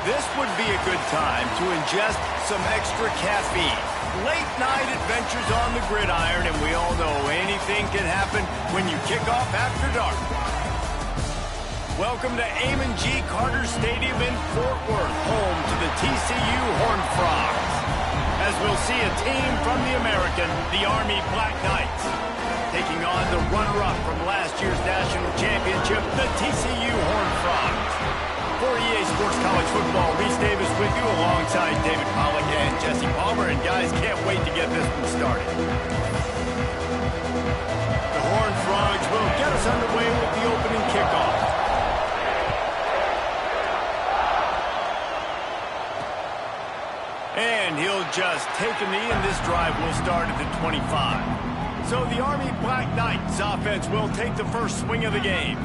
This would be a good time to ingest some extra caffeine. Late night adventures on the gridiron, and we all know anything can happen when you kick off after dark. Welcome to Amon G. Carter Stadium in Fort Worth, home to the TCU Horned Frogs. As we'll see a team from the American, the Army Black Knights, taking on the runner-up from last year's national championship, the TCU Horned Frogs. For EA Sports College Football, Reese Davis with you alongside David Pollack and Jesse Palmer. And guys, can't wait to get this one started. The Horned Frogs will get us underway with the opening kickoff. And he'll just take a knee, and this drive will start at the 25. So the Army Black Knights offense will take the first swing of the game.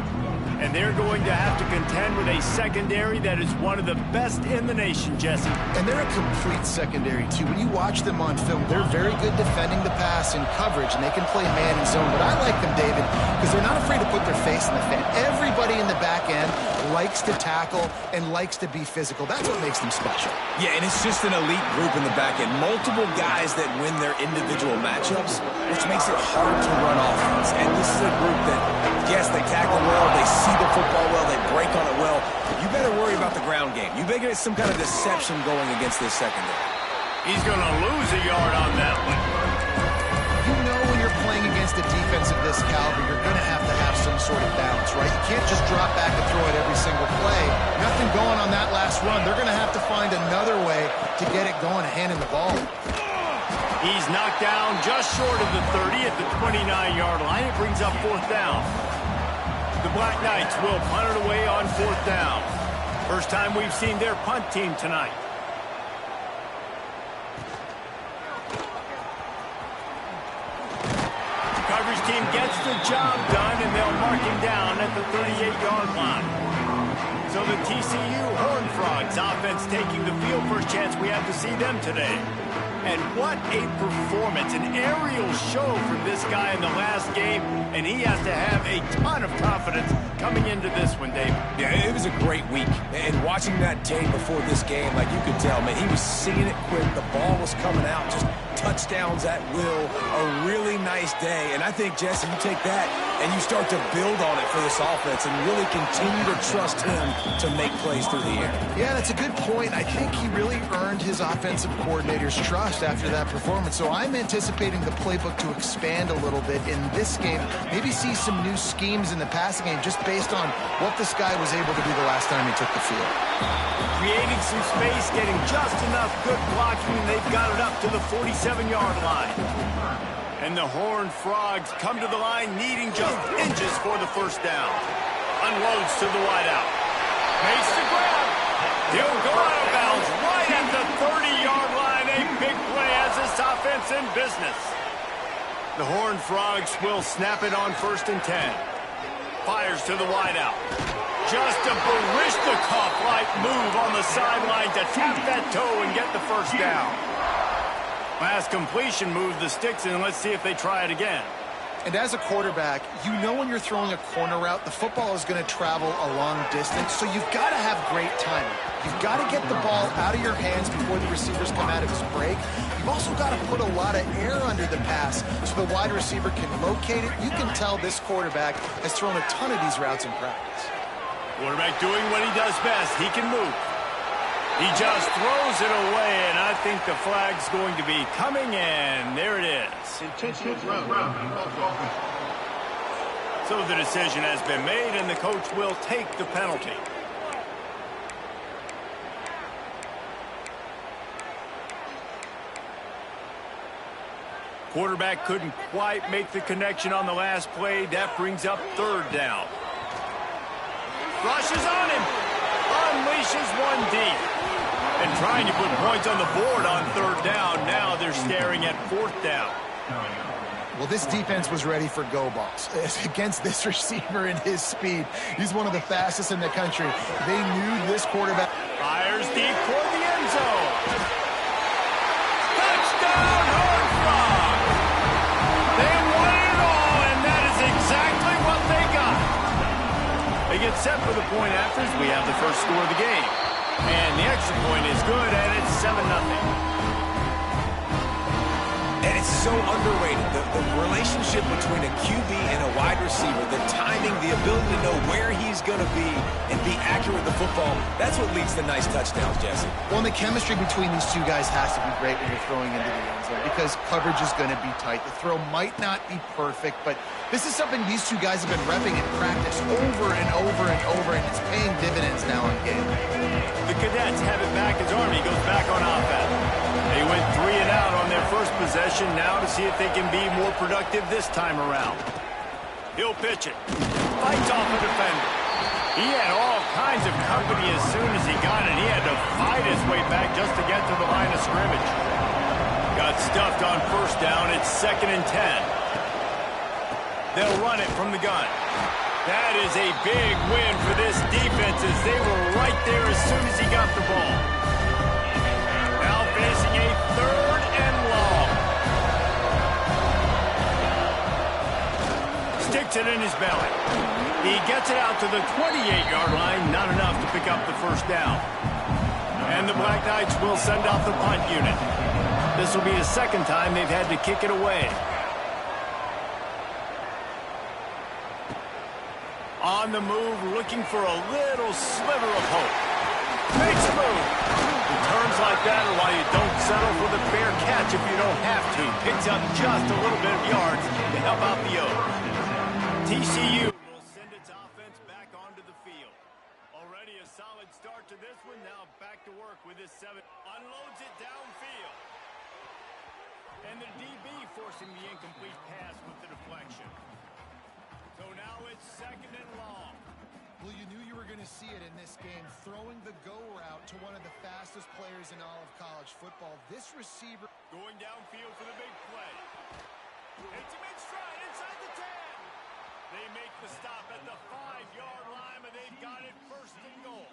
And they're going to have to contend with a secondary that is one of the best in the nation, Jesse. And they're a complete secondary, too. When you watch them on film, they're very good defending the pass and coverage, and they can play man and zone. But I like them, David, because they're not afraid to put their face in the fan. Everybody in the back end likes to tackle and likes to be physical. That's what makes them special. Yeah, and it's just an elite group in the back end. Multiple guys that win their individual matchups, which makes it hard to run offense. And this is a group that, yes, they tackle well, they see the football well, they break on it well. You better worry about the ground game. You better get some kind of deception going against this secondary. He's going to lose a yard on that one. You know when you're playing against a defense of this caliber, you're going to have some sort of balance, right? You can't just drop back and throw it every single play. Nothing going on that last run. They're going to have to find another way to get it going, handing the ball. He's knocked down just short of the 30 at the 29-yard line. It brings up fourth down. The Black Knights will punt it away on fourth down. First time we've seen their punt team tonight. The coverage team gets the job done, and they'll mark him down at the 38-yard line. So the TCU Horned Frogs offense taking the field. First chance we have to see them today. And what a performance, an aerial show from this guy in the last game, and he has to have a ton of confidence coming into this one, Dave. Yeah, it was a great week. And watching that tape before this game, like you could tell, man, he was seeing it quick. The ball was coming out, just touchdowns at will. A really nice day. And I think, Jesse, you take that and you start to build on it for this offense and really continue to trust him to make plays through the air. Yeah, that's a good point. I think he really earned his offensive coordinator's trust after that performance. So I'm anticipating the playbook to expand a little bit in this game. Maybe see some new schemes in the passing game just based on what this guy was able to do the last time he took the field. Creating some space, getting just enough good blocking, and they've got it up to the 47-yard line. And the Horned Frogs come to the line needing just inches for the first down. Unloads to the wideout. Makes the grab. He'll go out of bounds right at the 30-yard line. A big play has this offense in business. The Horned Frogs will snap it on 1st and 10. Fires to the wideout. Just a Baryshnikov-like move on the sideline to tap that toe and get the first down. Last completion moved the sticks in. Let's see if they try it again. And as a quarterback, you know when you're throwing a corner route, the football is going to travel a long distance, so you've got to have great timing. You've got to get the ball out of your hands before the receivers come out of his break. You've also got to put a lot of air under the pass so the wide receiver can locate it. You can tell this quarterback has thrown a ton of these routes in practice. Quarterback doing what he does best. He can move. He just throws it away, and I think the flag's going to be coming in. There it is. Intentional throw. So the decision has been made, and the coach will take the penalty. Quarterback couldn't quite make the connection on the last play. That brings up 3rd down. Rushes on him. Unleashes one deep. And trying to put points on the board on 3rd down. Now they're staring at 4th down. Well, this defense was ready for go balls. Against this receiver and his speed, he's one of the fastest in the country. They knew this quarterback. Fires deep toward the end zone. Touchdown, Horned Frogs! They won it all, and that is exactly what they got. They get set for the point afters. We have the first score of the game. And the extra point is good, and it's 7-0. And it's so underrated, the relationship between a QB and a wide receiver, the timing, the ability to know where he's going to be and be accurate with the football, that's what leads to nice touchdowns, Jesse. Well, and the chemistry between these two guys has to be great when you're throwing into the end zone because coverage is going to be tight. The throw might not be perfect, but this is something these two guys have been repping in practice over and over and over, and it's paying dividends now in game. The Cadets have it back as Army goes back on offense. They went 3 and out on their first possession, now to see if they can be more productive this time around. He'll pitch it. Fights off a defender. He had all kinds of company as soon as he got it. He had to fight his way back just to get to the line of scrimmage. Got stuffed on first down. It's 2nd and 10. They'll run it from the gun. That is a big win for this defense as they were right there as soon as he got the ball. Now facing a 3rd and long. Sticks it in his belly. He gets it out to the 28-yard line, not enough to pick up the first down. And the Black Knights will send out the punt unit. This will be the second time they've had to kick it away. On the move, looking for a little sliver of hope. Makes a move. Returns like that are why you don't settle for the fair catch if you don't have to. Picks up just a little bit of yards to help out the O's. TCU will send its offense back onto the field. Already a solid start to this one. Now back to work with his 7. Unloads it downfield. And the DB forcing the incomplete pass with the deflection. So now it's 2nd and long. Well, you knew you were going to see it in this game, throwing the go route to one of the fastest players in all of college football. This receiver going downfield for the big play. Hits him in stride inside the 10. They make the stop at the 5-yard line, but they've got it 1st and goal.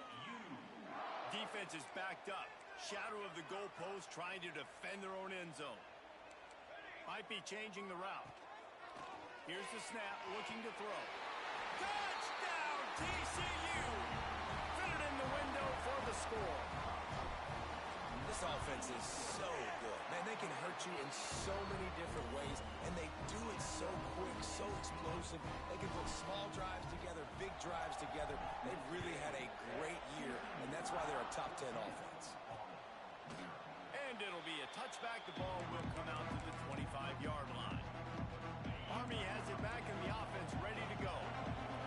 Defense is backed up. Shadow of the goalpost trying to defend their own end zone. Might be changing the route. Here's the snap, looking to throw. Touchdown, TCU! Fit it in the window for the score. This offense is so good. Man, they can hurt you in so many different ways, and they do it so quick, so explosive. They can put small drives together, big drives together. They've really had a great year, and that's why they're a top 10 offense. And it'll be a touchback. The ball will come out to the 25-yard line. Army has it back in the offense, ready to go.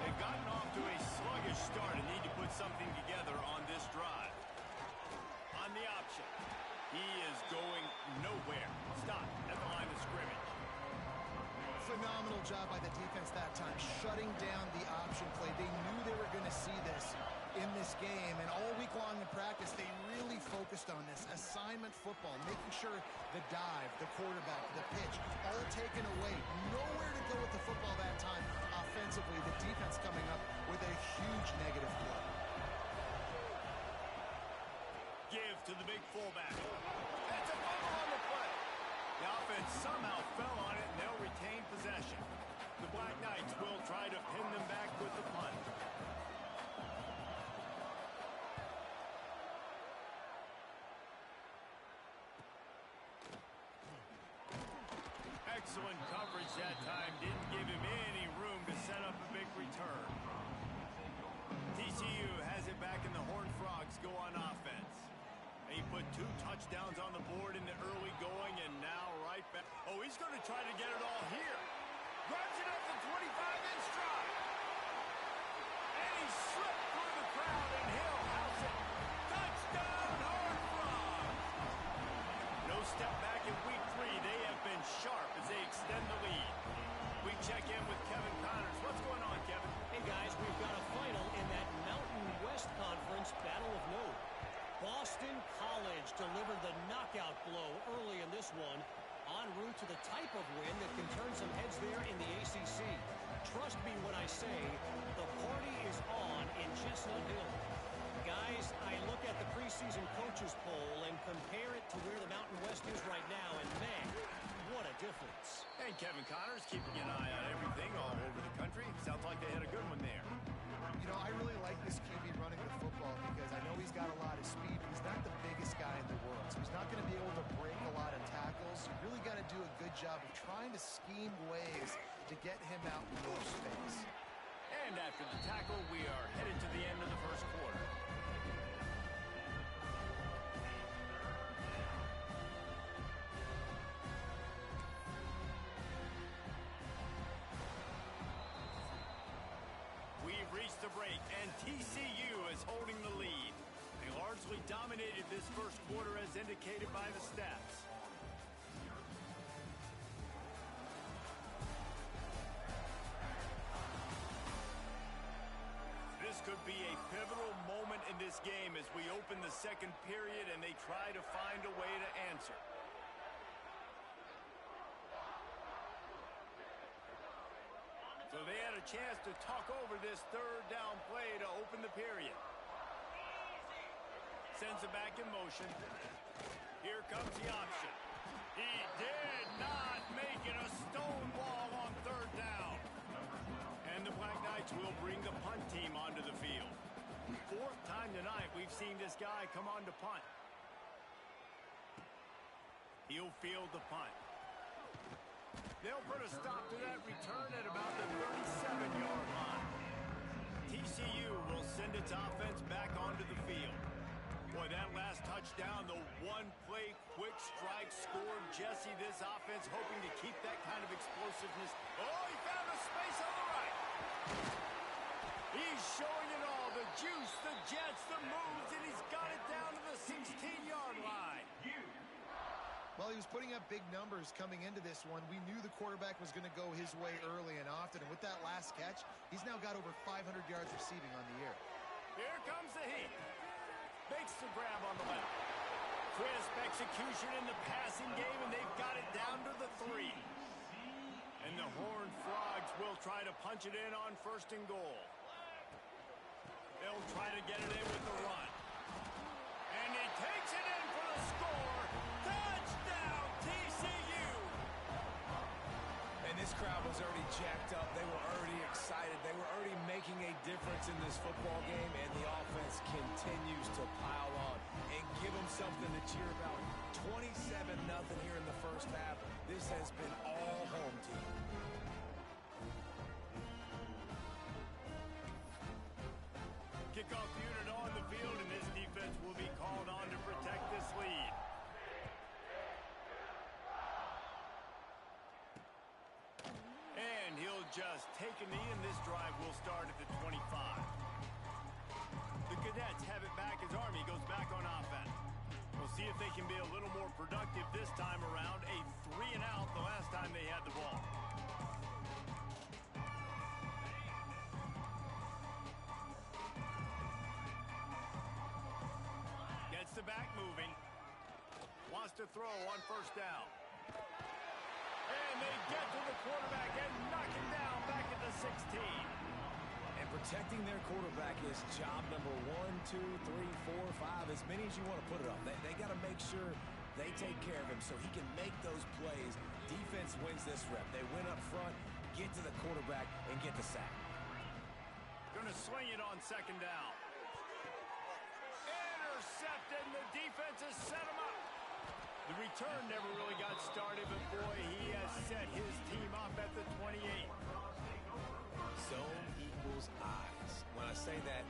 They've gotten off to a sluggish start and need to put something together on this drive. On the option, he is going nowhere. Stop at the line of scrimmage. phenomenal job by the defense that time, shutting down the option play. They knew they were going to see this in this game, and all week long in practice, they really focused on this assignment football, making sure the dive, the quarterback, the pitch, all taken away. Nowhere to go with the football that time offensively. The defense coming up with a huge negative play. Give to the big fullback. That's a fumble on the play. The offense somehow fell on it, and they'll retain possession. The Black Knights will try to pin them back with the punt. Excellent coverage that time. Didn't give him any room to set up a big return. TCU has it back, and the Horned Frogs go on offense. He put 2 touchdowns on the board in the early going, and now right back. Oh, he's going to try to get it all here. Grabs it up to 25 in stride. And he slipped through the crowd, and he'll house it. Touchdown, Horned Frogs. No step back in week 3. They have been sharp as they extend the lead. We check in with Kevin Connors. What's going on, Kevin? Hey, guys, we've got a final in that Mountain West Conference Battle of Note. Boston College delivered the knockout blow early in this one, en route to the type of win that can turn some heads there in the ACC. Trust me when I say the party is on in Chestnut Hill. Guys, I look at the preseason coaches poll and compare it to where the Mountain West is right now, and man, what a difference. Hey, Kevin Connors, keeping an eye on everything all over the country. Sounds like they had a good one there. You know, I really like this QB running the football because I know he's got a lot of speed. job of trying to scheme ways to get him out more space. And after the tackle, we are headed to the end of the first quarter. We've reached the break, and TCU is holding the lead. They largely dominated this first quarter as indicated by the stats. This could be a pivotal moment in this game as we open the second period and they try to find a way to answer. So they had a chance to talk over this third down play to open the period. Sends it back in motion. Here comes the option. He did not make it a stone wall on third down. And the Black Knights will bring the punt team onto the field. Fourth time tonight we've seen this guy come on to punt. He'll field the punt. They'll put a stop to that return at about the 37-yard line. TCU will send its offense back onto the field. Boy, that last touchdown, the one-play quick strike scored. Jesse, this offense hoping to keep that kind of explosiveness. Oh, he found a space on the right. He's showing it all, the juice, the jets, the moves, and he's got it down to the 16-yard line. Well, he was putting up big numbers coming into this one. We knew the quarterback was going to go his way early and often. And with that last catch, he's now got over 500 yards receiving on the year. Here comes the heat. Makes the grab on the left. Crisp execution in the passing game, and they've got it down to the 3. And the Horned Frogs will try to punch it in on 1st and goal. They'll try to get it in with the run. And he takes it in for the score. Touchdown, TCU! And this crowd was already jacked up. They were already excited. They were already making a difference in this football game, and the offense continues to pile on and give them something to cheer about. 27-0 here in the first half. This has been all home team. Kickoff unit on the field, and this defense will be called on to protect this lead. And he'll just take a knee, and this drive will start at the 25. The Cadets have it back as Army goes back on offense. We'll see if they can be a little more productive this time around. A 3-and-out the last time they had the ball. Gets the back moving. Wants to throw on 1st down. And they get to the quarterback and knock him down back at the 16. And protecting their quarterback is job number 1, 2, 3, 4, 5, as many as you want to put it on. They got to make sure they take care of him so he can make those plays. Defense wins this rep. They win up front, get to the quarterback, and get the sack. Going to swing it on 2nd down. Intercepted, and the defense has set him up. The return never really got started, but boy, he has set his team up at the 28. Zone equals eyes. When I say that,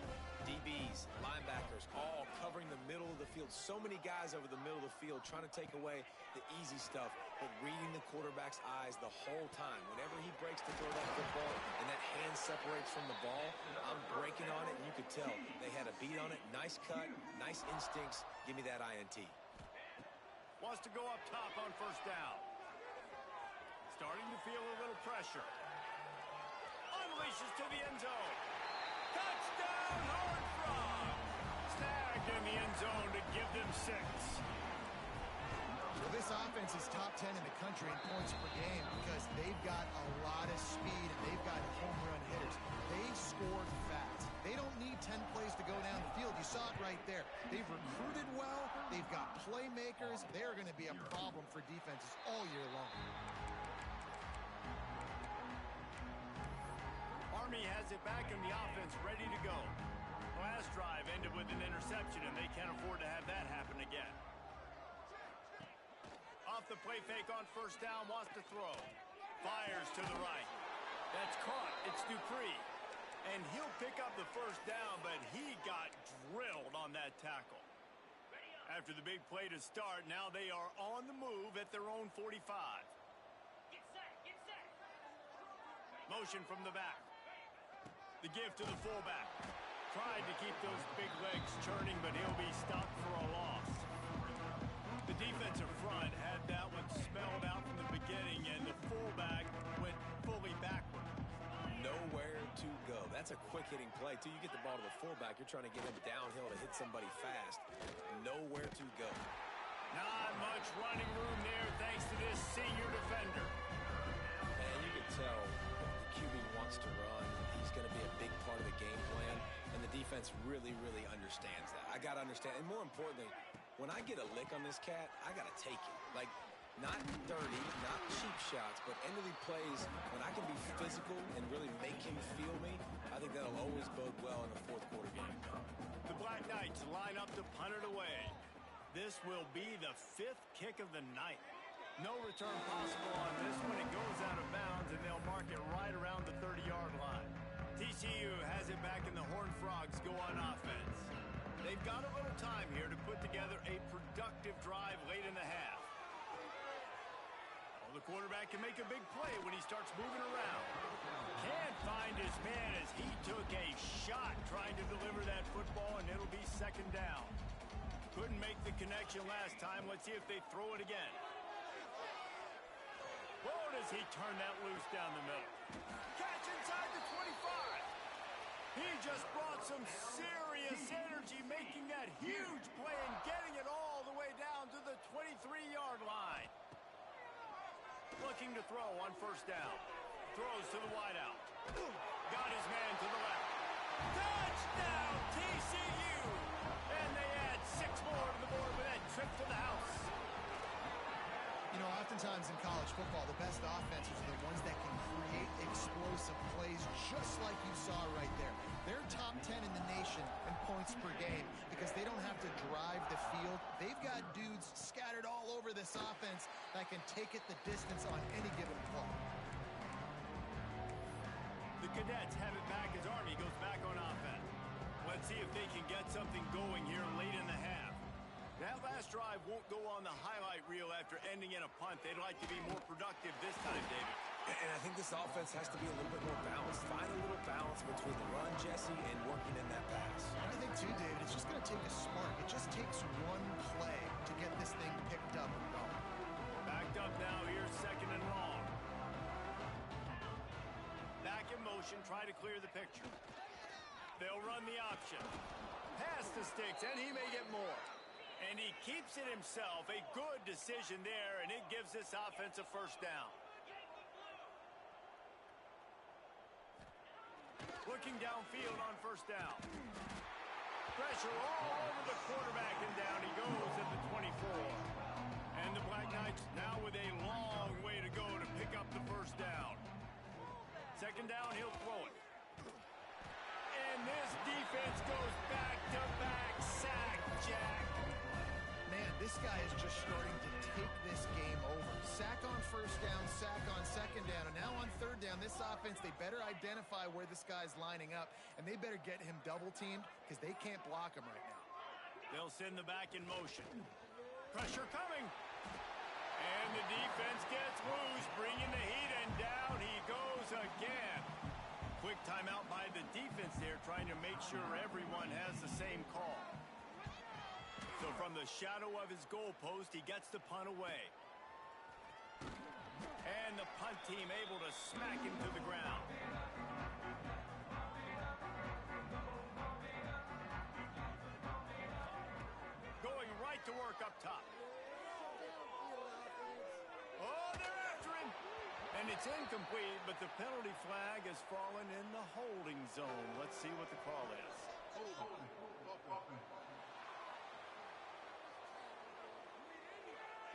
DBs, linebackers, all covering the middle of the field. So many guys over the middle of the field trying to take away the easy stuff, but reading the quarterback's eyes the whole time. Whenever he breaks to throw that football and that hand separates from the ball, I'm breaking on it, and you could tell they had a beat on it. Nice cut, nice instincts. Give me that INT. Wants to go up top on 1st down. Starting to feel a little pressure. Unleashes to the end zone. Touchdown, Horned Frogs! Snagged in the end zone to give them 6. Well, this offense is top 10 in the country in points per game because they've got a lot of speed and they've got home run hitters. They score fast. They don't need 10 plays to go down the field. You saw it right there. They've recruited well. They've got playmakers. They're going to be a problem for defenses all year long. Army has it back in the offense, ready to go. Last drive ended with an interception, and they can't afford to have that happen again. A the play fake on first down, wants to throw. Fires to the right. That's caught. It's Dupree. And he'll pick up the first down, but he got drilled on that tackle. After the big play to start, now they are on the move at their own 45. Get set, get set. Motion from the back. The give to the fullback. Tried to keep those big legs churning, but he'll be stopped for a loss. The defensive front had that one spelled out from the beginning, and the fullback went fully backward. Nowhere to go. That's a quick-hitting play. Till you get the ball to the fullback, you're trying to get him downhill to hit somebody fast. Nowhere to go. Not much running room there thanks to this senior defender. And you can tell the QB wants to run. He's going to be a big part of the game plan, and the defense really, really understands that. I got to understand, and more importantly, when I get a lick on this cat, I got to take it. Like, not dirty, not cheap shots, but end of the plays, when I can be physical and really make him feel me, I think that'll always bode well in a fourth quarter game. The Black Knights line up to punt it away. This will be the 5th kick of the night. No return possible on this one. It goes out of bounds, and they'll mark it right around the 30-yard line. TCU has it back, and the Horned Frogs go on offense. They've got a little time here to put together a productive drive late in the half. Well, the quarterback can make a big play when he starts moving around. Can't find his man as he took a shot trying to deliver that football, and it'll be second down. Couldn't make the connection last time. Let's see if they throw it again. Whoa, does he turn that loose down the middle. Catch inside the 25. He just brought some serious energy, making that huge play and getting it all the way down to the 23-yard line. Looking to throw on first down. Throws to the wideout. Got his man to the left. Touchdown, TCU! And they add 6 more to the board with that trip to the house. You know, oftentimes in college football, the best offenses are the ones that can create explosive plays just like you saw right there. They're top 10 in the nation in points per game because they don't have to drive the field. They've got dudes scattered all over this offense that can take it the distance on any given play. The Cadets have it back as Army goes back on offense. Let's see if they can get something going here late in the half. That last drive won't go on the highlight reel after ending in a punt. They'd like to be more productive this time, David. And I think this offense has to be a little bit more balanced. Find a little balance between the run, Jesse, and working in that pass. I think, too, David, it's just going to take a spark. It just takes one play to get this thing picked up and going. Backed up now. Here's second and long. Back in motion. Try to clear the picture. They'll run the option. Pass to Sticks, and he may get more. And he keeps it himself. A good decision there, and it gives this offense a first down. Looking downfield on first down. Pressure all over the quarterback, and down he goes at the 24. And the Black Knights now with a long way to go to pick up the first down. Second down, he'll throw it. And this defense goes back-to-back sack, Jack. Man, this guy is just starting to take this game over. Sack on first down, sack on second down, and now on third down, this offense, they better identify where this guy's lining up, and they better get him double-teamed because they can't block him right now. They'll send the back in motion. Pressure coming. And the defense gets loose, bringing the heat, and down he goes again. Quick timeout by the defense there, trying to make sure everyone has the same call. So from the shadow of his goalpost, he gets the punt away. And the punt team able to smack him to the ground. Going right to work up top. Oh, they're after him. And it's incomplete, but the penalty flag has fallen in the holding zone. Let's see what the call is.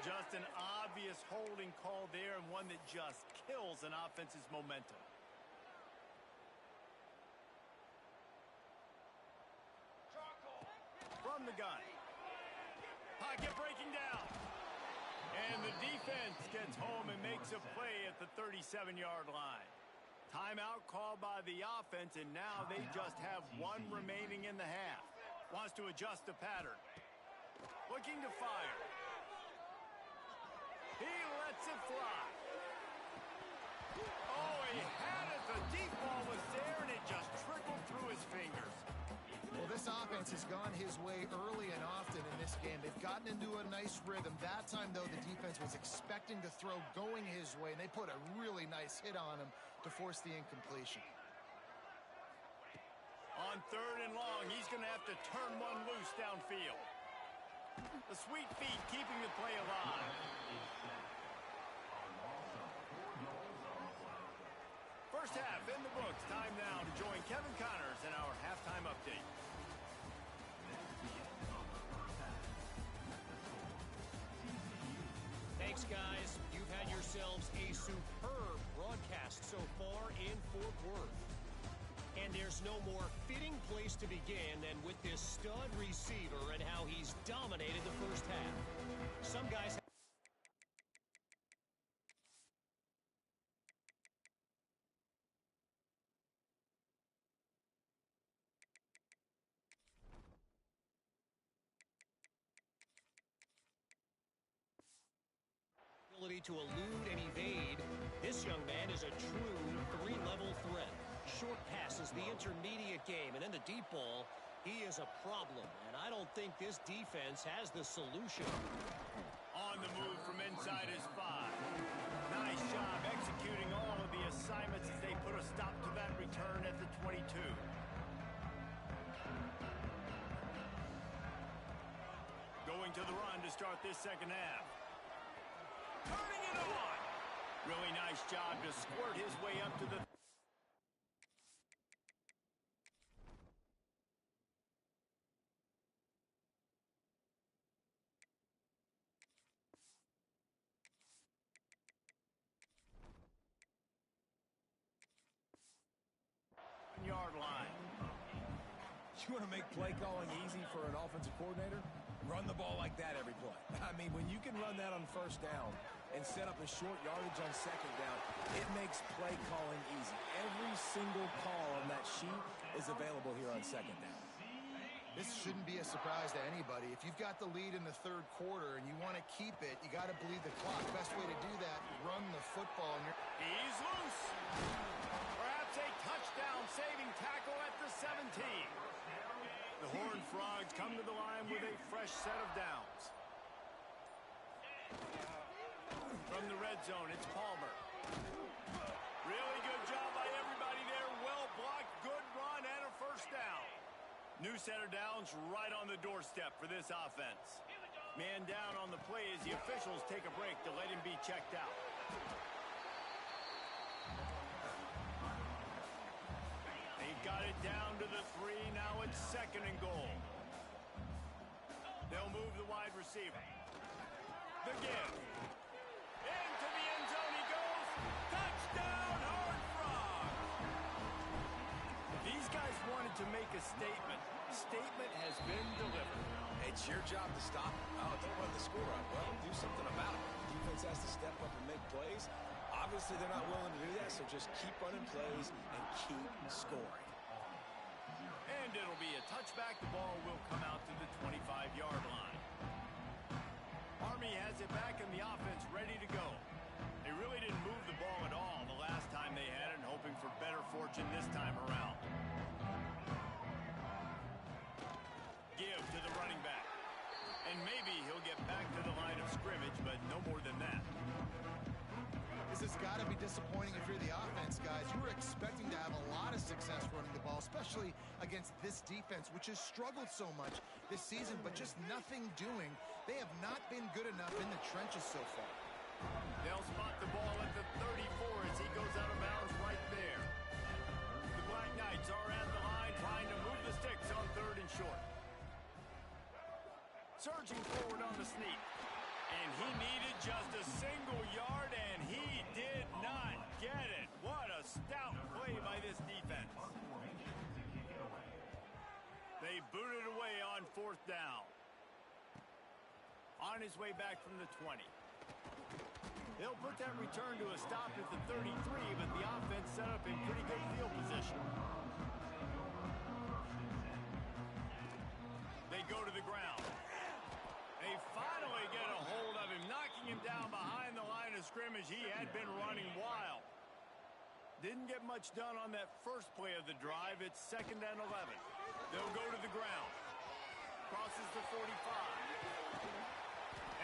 Just an obvious holding call there, and one that just kills an offense's momentum. From the gun. Pocket breaking down. And the defense gets home and makes a play at the 37-yard line. Timeout called by the offense, and now they just have one remaining in the half. Wants to adjust the pattern. Looking to fire. He lets it fly. Oh, he had it. The deep ball was there, and it just trickled through his fingers. Well, this offense has gone his way early and often in this game. They've gotten into a nice rhythm. That time, though, the defense was expecting to throw going his way, and they put a really nice hit on him to force the incompletion. On 3rd and long, he's going to have to turn one loose downfield. The sweet feet keeping the play alive. First half in the books. Time now to join Kevin Connors in our halftime update. Thanks, guys. You've had yourselves a superb broadcast so far in Fort Worth. And there's no more fitting place to begin than with this stud receiver and how he's dominated the first half. Some guys... ability to elude and evade. This young man is a true three-level threat. Short passes, the intermediate game, and then the deep ball. He is a problem, and I don't think this defense has the solution. On the move from inside his 5. Nice job executing all of the assignments as they put a stop to that return at the 22. Going to the run to start this second half. Turning it on. Really nice job to squirt his way up to the... yard line. You want to make play calling easy for an offensive coordinator? Run the ball like that every play. I mean, when you can run that on first down and set up a short yardage on second down, it makes play calling easy. Every single call on that sheet is available here on second down. This shouldn't be a surprise to anybody. If you've got the lead in the 3rd quarter and you want to keep it, you got to bleed the clock. Best way to do that, run the football. He's loose. Perhaps a touchdown-saving tackle at the 17. The Horned Frogs come to the line with a fresh set of downs. From the red zone, it's Palmer. Really good job by everybody there. Well blocked, good run, and a first down. New set of downs right on the doorstep for this offense. Man down on the play as the officials take a break to let him be checked out. They've got it down to the 3. Now it's 2nd and goal. They'll move the wide receiver. The give. Into the end zone he goes. Touchdown, Horned Frogs! These guys wanted to make a statement. Statement has been delivered. It's your job to stop it. Oh, don't run the score up. Well, do something about it. The defense has to step up and make plays. Obviously, they're not willing to do that, so just keep running plays and keep scoring. And it'll be a touchback. The ball will come out to the 25-yard line. Army has it back in the offense ready to go. They really didn't move the ball at all the last time they had it, and hoping for better fortune this time around. Give to the running back. And maybe he'll get back to the line of scrimmage, but no more than that. This has got to be disappointing if you're the offense, guys. You were expecting to have a lot of success running the ball, especially against this defense, which has struggled so much this season, but just nothing doing. They have not been good enough in the trenches so far. They'll spot the ball at the 34 as he goes out of bounds right there. The Black Knights are at the line trying to move the sticks on 3rd and short. Surging forward on the sneak. And he needed just a single yard, and he did not get it. What a stout play by this defense. They booted away on 4th down. On his way back from the 20. They'll put that return to a stop at the 33, but the offense set up in pretty good field position. They go to the ground. They finally get a hold of him, knocking him down behind the line of scrimmage. He had been running wild. Didn't get much done on that first play of the drive. It's 2nd and 11. They'll go to the ground. Crosses the 45.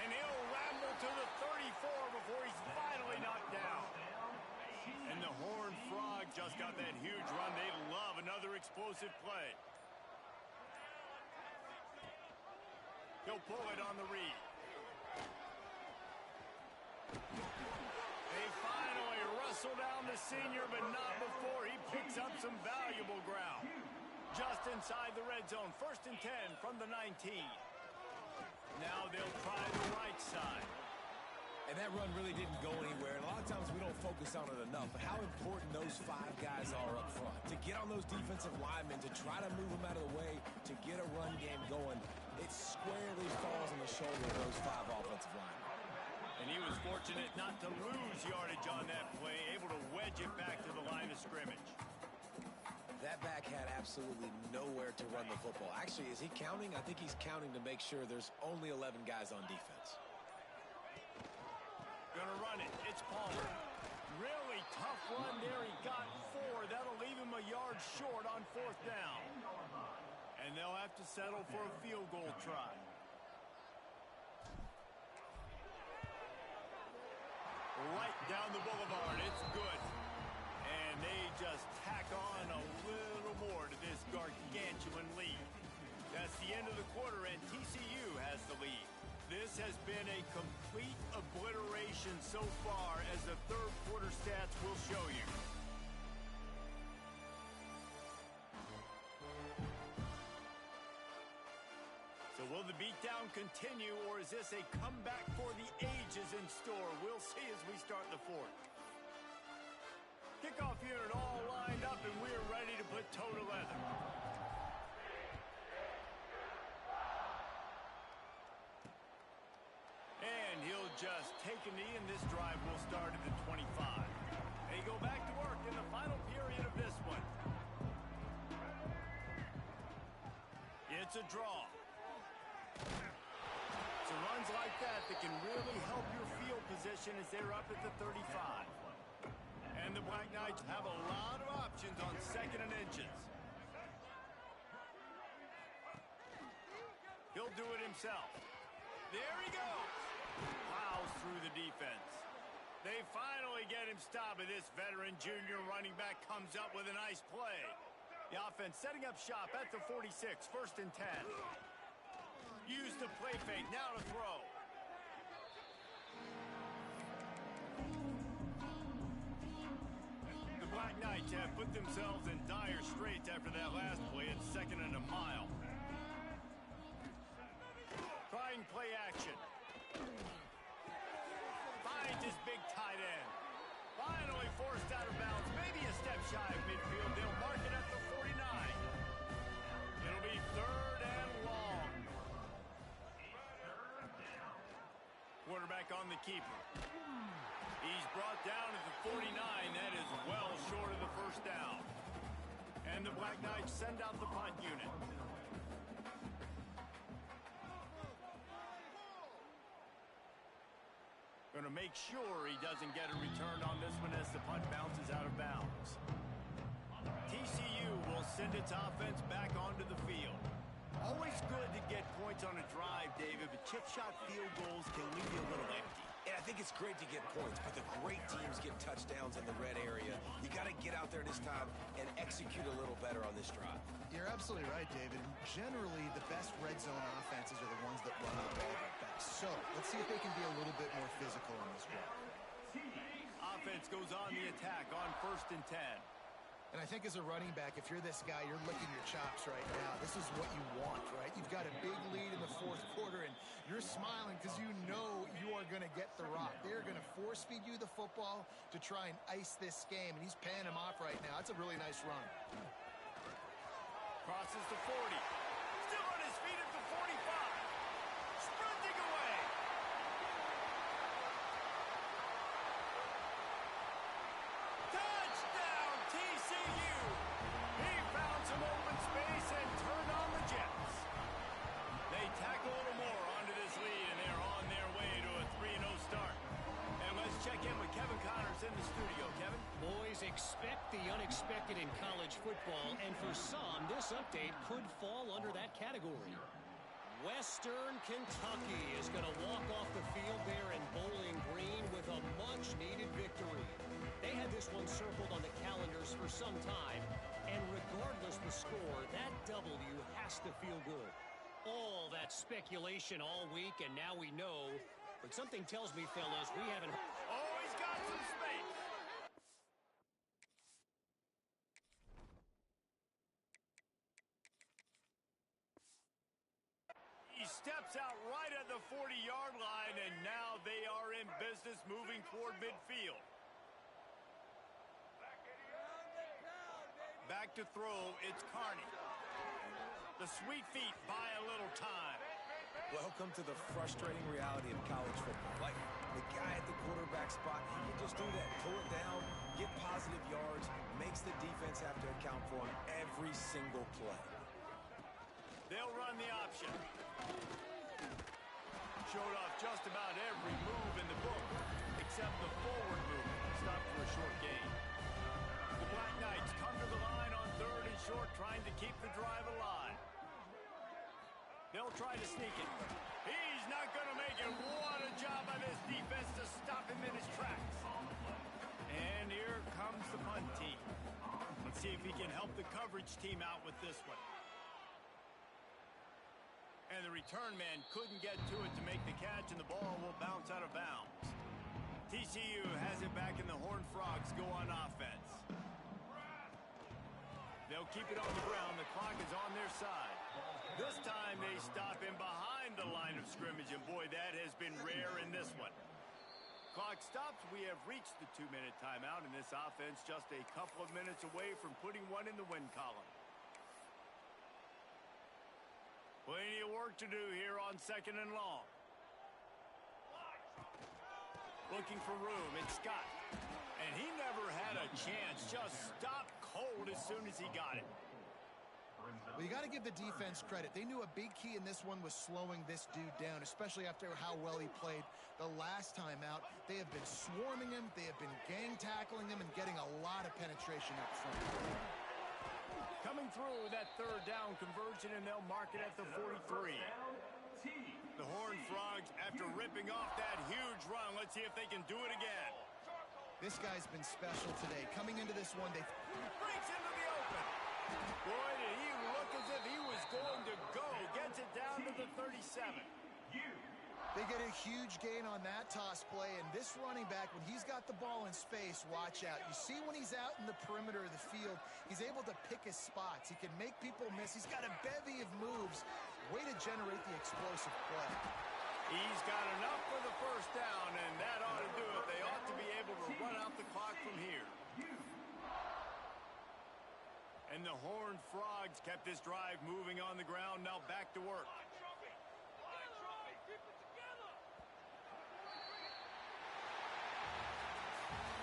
And he'll ramble to the 34 before he's finally knocked down. And the Horned Frog just got that huge run. They love another explosive play. He'll pull it on the read. They finally wrestle down the senior, but not before he picks up some valuable ground. Just inside the red zone, 1st and 10 from the 19. Now they'll try the right side. And that run really didn't go anywhere. And a lot of times we don't focus on it enough, but how important those 5 guys are up front. To get on those defensive linemen, to try to move them out of the way, to get a run game going, it squarely falls on the shoulder of those 5 offensive linemen. And he was fortunate not to lose yardage on that play, able to wedge it back to the line of scrimmage. That back had absolutely nowhere to run the football. Actually, is he counting? I think he's counting to make sure there's only 11 guys on defense. Gonna run it. It's Palmer. Really tough run there. He got 4. That'll leave him a yard short on 4th down. And they'll have to settle for a field goal try. Right down the boulevard. It's good. And they just tack on a little more to this gargantuan lead. That's the end of the quarter, and TCU has the lead. This has been a complete obliteration so far, as the 3rd quarter stats will show you. So will the beatdown continue, or is this a comeback for the ages in store? We'll see as we start the 4th. Kickoff unit all lined up, and we're ready to put toe to leather. And he'll just take a knee, and this drive will start at the 25. They go back to work in the final period of this one. It's a draw. So runs like that can really help your field position as they're up at the 35. And the Black Knights have a lot of options on 2nd and inches. He'll do it himself. There he goes. Plows through the defense. They finally get him stopped, and this veteran junior running back comes up with a nice play. The offense setting up shop at the 46, 1st and 10. Use the play fake, now to throw. The Black Knights have put themselves in dire straits after that last play. It's 2nd and a mile. Trying play action. Finds his big tight end. Finally forced out of bounds. Maybe a step shy of midfield. They'll mark it at the 49. It'll be 3rd and long. Quarterback on the keeper. He's brought down at the 49. That is well short of the 1st down. And the Black Knights send out the punt unit. Going to make sure he doesn't get a return on this one as the punt bounces out of bounds. TCU will send its offense back onto the field. Always good to get points on a drive, David, but chip shot field goals can leave you a little empty. And I think it's great to get points, but the great teams get touchdowns in the red area. You got to get out there this time and execute a little better on this drive. You're absolutely right, David. Generally, the best red zone offenses are the ones that run the ball the best. So let's see if they can be a little bit more physical on this one. Offense goes on the attack on 1st and 10. And I think as a running back, if you're this guy, you're licking your chops right now. This is what you want, right? You've got a big lead in the 4th quarter, and you're smiling because you know you are going to get the rock. They're going to force-feed you the football to try and ice this game, and he's paying him off right now. That's a really nice run. Crosses the 40. Still on his feet at the 45. Sprinting away. Expect the unexpected in college football, and for some, this update could fall under that category. Western Kentucky is going to walk off the field there in Bowling Green with a much-needed victory. They had this one circled on the calendars for some time, and regardless the score, that W has to feel good. All that speculation all week, and now we know. But something tells me, fellas, we haven't... Oh, he's got some space. He steps out right at the 40-yard line, and now they are in business moving toward midfield. Back to throw, it's Carney. The sweet feet buy a little time. Welcome to the frustrating reality of college football. Like, the guy at the quarterback spot, he can just do that. Pull it down, get positive yards, makes the defense have to account for him every single play. They'll run the option. Showed off just about every move in the book, except the forward move. Stopped for a short gain. The Black Knights come to the line on 3rd and short, trying to keep the drive alive. They'll try to sneak it. He's not going to make it. What a job by this defense to stop him in his tracks. And here comes the punt team. Let's see if he can help the coverage team out with this one. And the return man couldn't get to it to make the catch, and the ball will bounce out of bounds. TCU has it back, and the Horned Frogs go on offense. They'll keep it on the ground. The clock is on their side. This time they stop him behind the line of scrimmage, and boy, that has been rare in this one. Clock stops. We have reached the 2-minute timeout, and this offense just a couple of minutes away from putting one in the win column. Plenty of work to do here on 2nd and long. Looking for room, it's Scott. And he never had a chance, just stopped cold as soon as he got it. Well, you got to give the defense credit. They knew a big key in this one was slowing this dude down, especially after how well he played the last time out. They have been swarming him, they have been gang tackling him, and getting a lot of penetration up front. Coming through that 3rd down conversion, and they'll mark it at the 43. The Horned Frogs, after ripping off that huge run, let's see if they can do it again. This guy's been special today. Coming into this one, they Breaks into the open. Boy, did he look as if he was going to go. Gets it down to the 37. They get a huge gain on that toss play, and this running back, when he's got the ball in space, watch out. You see when he's out in the perimeter of the field, he's able to pick his spots. He can make people miss. He's got a bevy of moves. Way to generate the explosive play. He's got enough for the 1st down, and that ought to do it. They ought to be able to run out the clock from here. And the Horned Frogs kept this drive moving on the ground. Now back to work.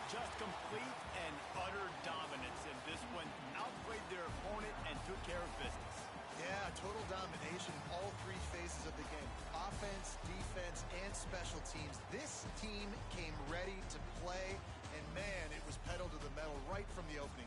Just complete and utter dominance in this one. Outplayed their opponent and took care of business. Yeah, total domination in all 3 phases of the game. Offense, defense, and special teams. This team came ready to play, and man, it was pedal to the metal right from the opening.